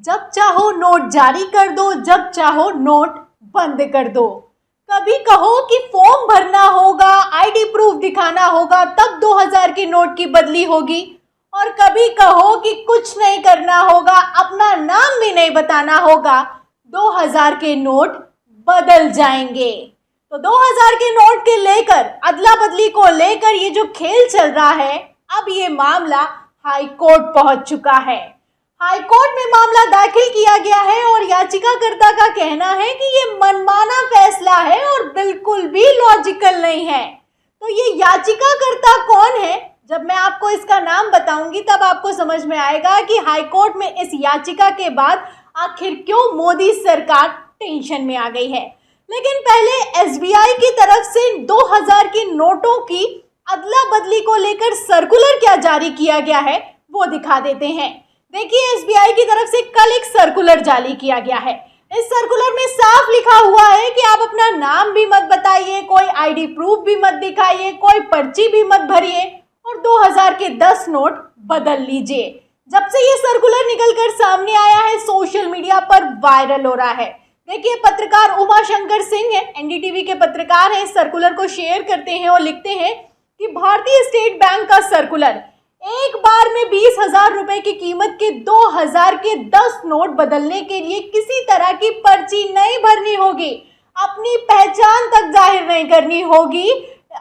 जब चाहो नोट जारी कर दो, जब चाहो नोट बंद कर दो। कभी कहो कि फॉर्म भरना होगा, आईडी प्रूफ दिखाना होगा, तब 2000 के नोट की बदली होगी। और कभी कहो कि कुछ नहीं करना होगा, अपना नाम भी नहीं बताना होगा, 2000 के नोट बदल जाएंगे। तो 2000 के नोट के लेकर, अदला बदली को लेकर ये जो खेल चल रहा है, अब ये मामला हाई कोर्ट पहुंच चुका है। हाई कोर्ट में मामला दाखिल किया गया है और याचिकाकर्ता का कहना है कि ये मनमाना फैसला है और बिल्कुल भी लॉजिकल नहीं है। तो ये याचिकाकर्ता कौन है? जब मैं आपको इसका नाम बताऊंगी तब आपको समझ में आएगा कि हाई कोर्ट में इस याचिका के बाद आखिर क्यों मोदी सरकार टेंशन में आ गई है। लेकिन पहले एसबीआई की तरफ से 2000 के नोटों की अदला बदली को लेकर सर्कुलर क्या जारी किया गया है वो दिखा देते हैं। देखिए, एसबीआई की तरफ से कल एक सर्कुलर जारी किया गया है। इस सर्कुलर में साफ लिखा हुआ है कि आप अपना नाम भी मत बताइए, कोई आईडी प्रूफ भी मत दिखाइए, कोई पर्ची भी मत भरिए और 2000 के 10 नोट बदल लीजिए। जब से ये सर्कुलर निकलकर सामने आया है, सोशल मीडिया पर वायरल हो रहा है। देखिए, पत्रकार उमा शंकर सिंह है, एनडीटीवी के पत्रकार हैं, इस सर्कुलर को शेयर करते हैं और लिखते हैं कि भारतीय स्टेट बैंक का सर्कुलर, एक बार में 20,000 रुपए की कीमत के 2000 के 10 नोट बदलने के लिए किसी तरह की पर्ची नहीं भरनी होगी, अपनी पहचान तक जाहिर नहीं करनी होगी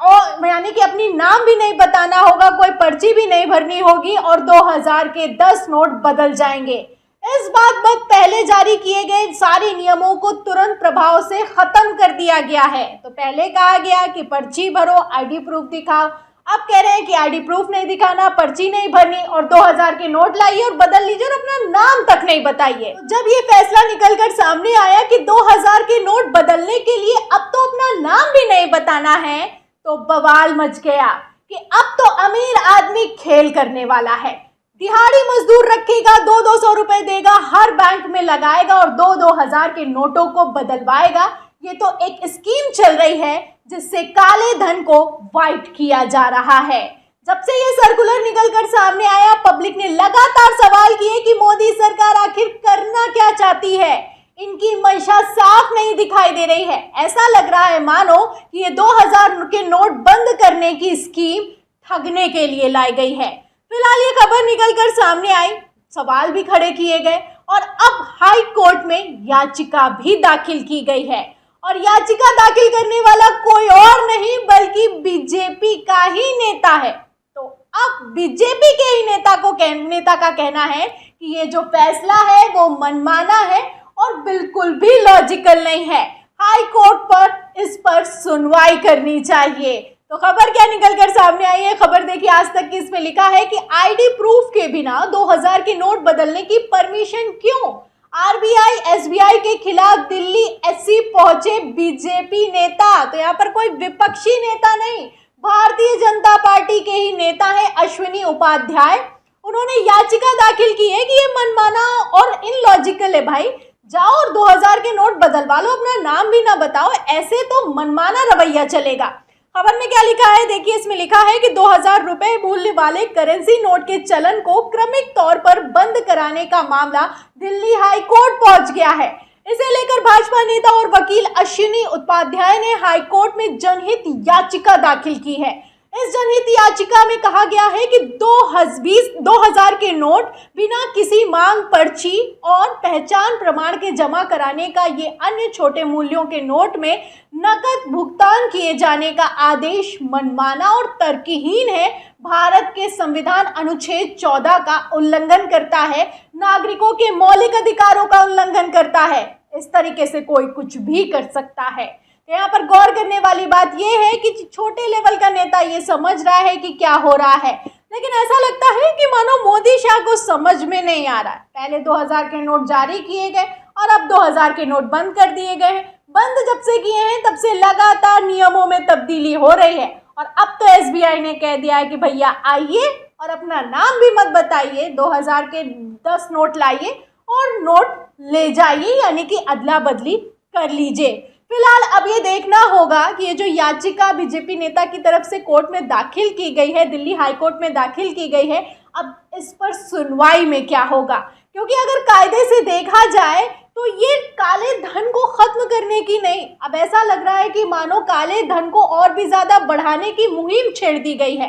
और यानी कि अपनी नाम भी नहीं बताना होगा, कोई पर्ची भी नहीं भरनी होगी और 2000 के 10 नोट बदल जाएंगे। इस बात पर पहले जारी किए गए सारे नियमों को तुरंत प्रभाव से खत्म कर दिया गया है। तो पहले कहा गया कि पर्ची भरो, आईडी प्रूफ दिखाओ, अब कह रहे हैं कि आईडी प्रूफ नहीं दिखाना, पर्ची नहीं भरनी और 2000 के नोट लाइए और बदल लीजिए और अपना नाम तक नहीं बताइए। तो जब ये फैसला निकलकर सामने आया कि 2000 के नोट बदलने के लिए अब तो अपना नाम भी नहीं बताना है, तो बवाल मच गया कि अब तो अमीर आदमी खेल करने वाला है। दिहाड़ी मजदूर रखेगा, 200 रुपए देगा, हर बैंक में लगाएगा और 2000 के नोटों को बदलवाएगा। ये तो एक स्कीम चल रही है जिससे काले धन को व्हाइट किया जा रहा है। जब से ये सर्कुलर निकलकर सामने आया, पब्लिक ने लगातार सवाल किए कि मोदी सरकार आखिर करना क्या चाहती है। इनकी मंशा साफ नहीं दिखाई दे रही है। ऐसा लग रहा है मानो कि ये 2000 के नोट बंद करने की स्कीम ठगने के लिए लाई गई है। फिलहाल ये खबर निकलकर सामने आई, सवाल भी खड़े किए गए और अब हाई कोर्ट में याचिका भी दाखिल की गई है और याचिका दाखिल करने वाला कोई और नहीं बल्कि बीजेपी का ही नेता है। तो अब बीजेपी के ही नेता का कहना है कि ये जो फैसला है वो मनमाना है और बिल्कुल भी लॉजिकल नहीं है। हाई कोर्ट पर इस पर सुनवाई करनी चाहिए। तो खबर क्या निकलकर सामने आई है, खबर देखिए आज तक की। इसमें लिखा है कि आईडी प्रूफ के बिना 2000 के नोट बदलने की परमिशन क्यों? आरबीआई एसबीआई के खिलाफ दिल्ली एससी पहुंचे बीजेपी नेता। तो यहाँ पर कोई विपक्षी नेता नहीं, भारतीय जनता पार्टी के ही नेता है अश्विनी उपाध्याय। उन्होंने याचिका दाखिल की है कि ये मनमाना और इनलॉजिकल है। भाई जाओ और 2000 के नोट बदलवा लो, अपना नाम भी ना बताओ, ऐसे तो मनमाना रवैया चलेगा। खबर में क्या लिखा है देखिए, इसमें लिखा है कि 2000 रुपए मूल्य वाले करेंसी नोट के चलन को क्रमिक तौर पर बंद कराने का मामला दिल्ली हाई कोर्ट पहुंच गया है। इसे लेकर भाजपा नेता और वकील अश्विनी उपाध्याय ने हाई कोर्ट में जनहित याचिका दाखिल की है। इस जनहित याचिका में कहा गया है कि 2000 के नोट बिना किसी मांग पर्ची और पहचान प्रमाण के जमा कराने का, ये अन्य छोटे मूल्यों के नोट में नकद भुगतान किए जाने का आदेश मनमाना और तर्कहीन है, भारत के संविधान अनुच्छेद 14 का उल्लंघन करता है, नागरिकों के मौलिक अधिकारों का उल्लंघन करता है। इस तरीके से कोई कुछ भी कर सकता है। तो यहाँ पर गौर करने वाली बात यह है कि छोटे लेवल का नेता ये समझ रहा है कि क्या हो रहा है, लेकिन ऐसा लगता है कि मानो मोदी शाह को समझ में नहीं आ रहा है। पहले 2000 के नोट जारी किए गए और अब 2000 के नोट बंद कर दिए गए हैं। बंद जब से किए हैं तब से लगातार नियमों में तब्दीली हो रही है और अब तो एसबीआई ने कह दिया है कि भैया आइए और अपना नाम भी मत बताइए, 2000 के 10 नोट लाइए और नोट ले जाइए, यानी कि अदला बदली कर लीजिए। फिलहाल अब ये देखना होगा कि ये जो याचिका बीजेपी नेता की तरफ से कोर्ट में दाखिल की गई है, दिल्ली हाई कोर्ट में दाखिल की गई है, अब इस पर सुनवाई में क्या होगा। क्योंकि अगर कायदे से देखा जाए तो ये काले धन को खत्म करने की नहीं, अब ऐसा लग रहा है कि मानो काले धन को और भी ज्यादा बढ़ाने की मुहिम छेड़ दी गई है।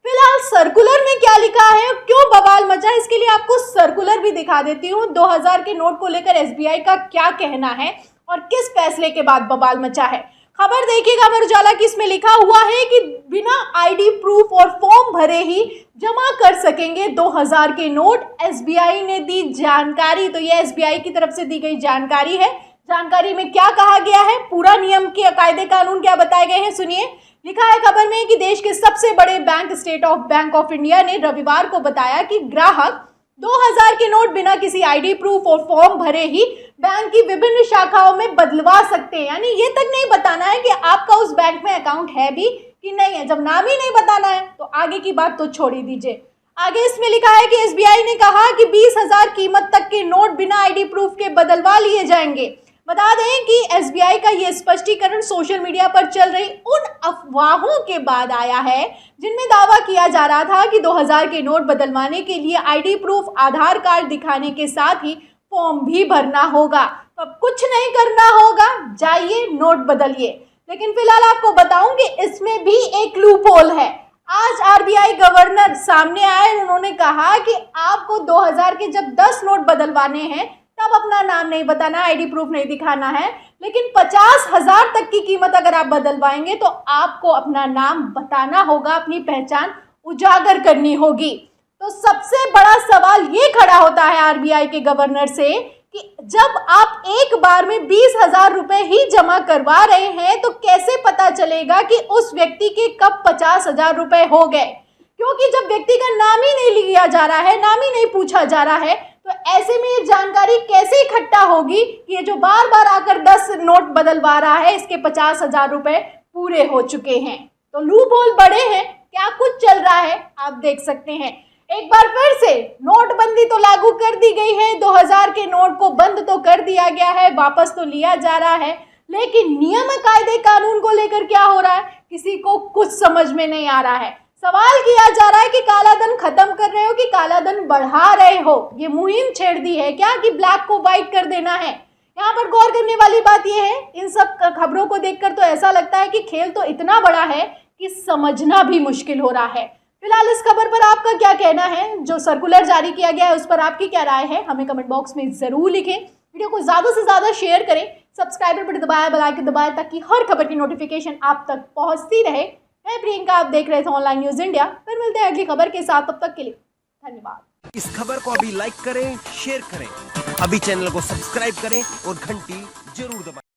फिलहाल सर्कुलर में क्या लिखा है, क्यों बवाल मचा, इसके लिए आपको सर्कुलर भी दिखा देती हूँ। 2000 के नोट को लेकर एसबीआई का क्या कहना है और किस फैसले के बाद बवाल मचा है। खबर देखिएगा अमर उजाला की, इसमें लिखा हुआ है कि बिना आईडी प्रूफ और फॉर्म भरे ही जमा कर सकेंगे 2000 के नोट। एसबीआई ने दी जानकारी, तो ये एसबीआई की तरफ से दी गई जानकारी है। जानकारी में क्या कहा गया है, पूरा नियम के कायदे कानून क्या बताए गए हैं, सुनिए। लिखा है खबर में कि देश के सबसे बड़े bank state bank of India ने रविवार को बताया कि ग्राहक 2000 के नोट बिना किसी आईडी प्रूफ और फॉर्म भरे ही बैंक की विभिन्न शाखाओं में बदलवा सकते हैं। यानी ये तक नहीं बताना है कि आपका उस बैंक में अकाउंट है भी कि नहीं है। जब नाम ही नहीं बताना है तो आगे की बात तो छोड़ ही दीजिए। आगे इसमें लिखा है कि एसबीआई ने कहा कि 20,000 कीमत तक के नोट बिना आईडी प्रूफ के बदलवा लिए जाएंगे। बता दें कि एसबीआई का ये स्पष्टीकरण सोशल मीडिया पर चल रही उन अफवाहों के बाद आया है जिनमें दावा किया जा रहा था कि 2000 के नोट बदलवाने के लिए आईडी प्रूफ, आधार कार्ड दिखाने के साथ ही फॉर्म भी भरना होगा। तो अब कुछ नहीं करना होगा, जाइए नोट बदलिए। लेकिन फिलहाल आपको बताऊं कि इसमें भी एक लूपहोल है। आज आरबीआई गवर्नर सामने आए, उन्होंने कहा कि आपको 2000 के जब 10 नोट बदलवाने हैं तब अपना नाम नहीं बताना, आईडी प्रूफ नहीं दिखाना है, लेकिन 50,000 तक की कीमत अगर आप बदलवाएंगे तो आपको अपना नाम बताना होगा, अपनी पहचान उजागर करनी होगी। तो सबसे बड़ा सवाल ये खड़ा होता है आरबीआई के गवर्नर से कि जब आप एक बार में 20,000 रुपए ही जमा करवा रहे हैं तो कैसे पता चलेगा कि उस व्यक्ति के कब 50,000 रुपए हो गए, क्योंकि जब व्यक्ति का नाम ही नहीं लिया जा रहा है, नाम ही नहीं पूछा जा रहा है, तो ऐसे में ये जानकारी कैसे इकट्ठा होगी कि ये जो बार बार आकर 10 नोट बदलवा रहा है इसके 50,000 रुपए पूरे हो चुके हैं। तो लूप होल बड़े हैं, क्या कुछ चल रहा है आप देख सकते हैं। एक बार फिर से नोटबंदी तो लागू कर दी गई है, 2000 के नोट को बंद तो कर दिया गया है, वापस तो लिया जा रहा है, लेकिन नियम कायदे कानून को लेकर क्या हो रहा है किसी को कुछ समझ में नहीं आ रहा है। सवाल किया जा रहा है कि काला धन खत्म कर रहे हो कि काला धन बढ़ा रहे हो। ये मुहिम छेड़ दी है क्या कि ब्लैक को व्हाइट कर देना है। यहाँ पर गौर करने वाली बात यह है, इन सब खबरों को देखकर तो ऐसा लगता है कि खेल तो इतना बड़ा है कि समझना भी मुश्किल हो रहा है। फिलहाल इस खबर पर आपका क्या कहना है, जो सर्कुलर जारी किया गया है उस पर आपकी क्या राय है, हमें कमेंट बॉक्स में जरूर लिखें। वीडियो को ज्यादा से ज्यादा शेयर करें, सब्सक्राइबर बटन दबाएं, बेल आइकन दबाएं ताकि हर खबर की नोटिफिकेशन आप तक पहुंचती रहे। मैं प्रियंका, आप देख रहे थे ऑनलाइन न्यूज इंडिया। फिर मिलते हैं अगली खबर के साथ, तब तक के लिए धन्यवाद। इस खबर को अभी लाइक करें, शेयर करें, अभी चैनल को सब्सक्राइब करें और घंटी जरूर दबाएं।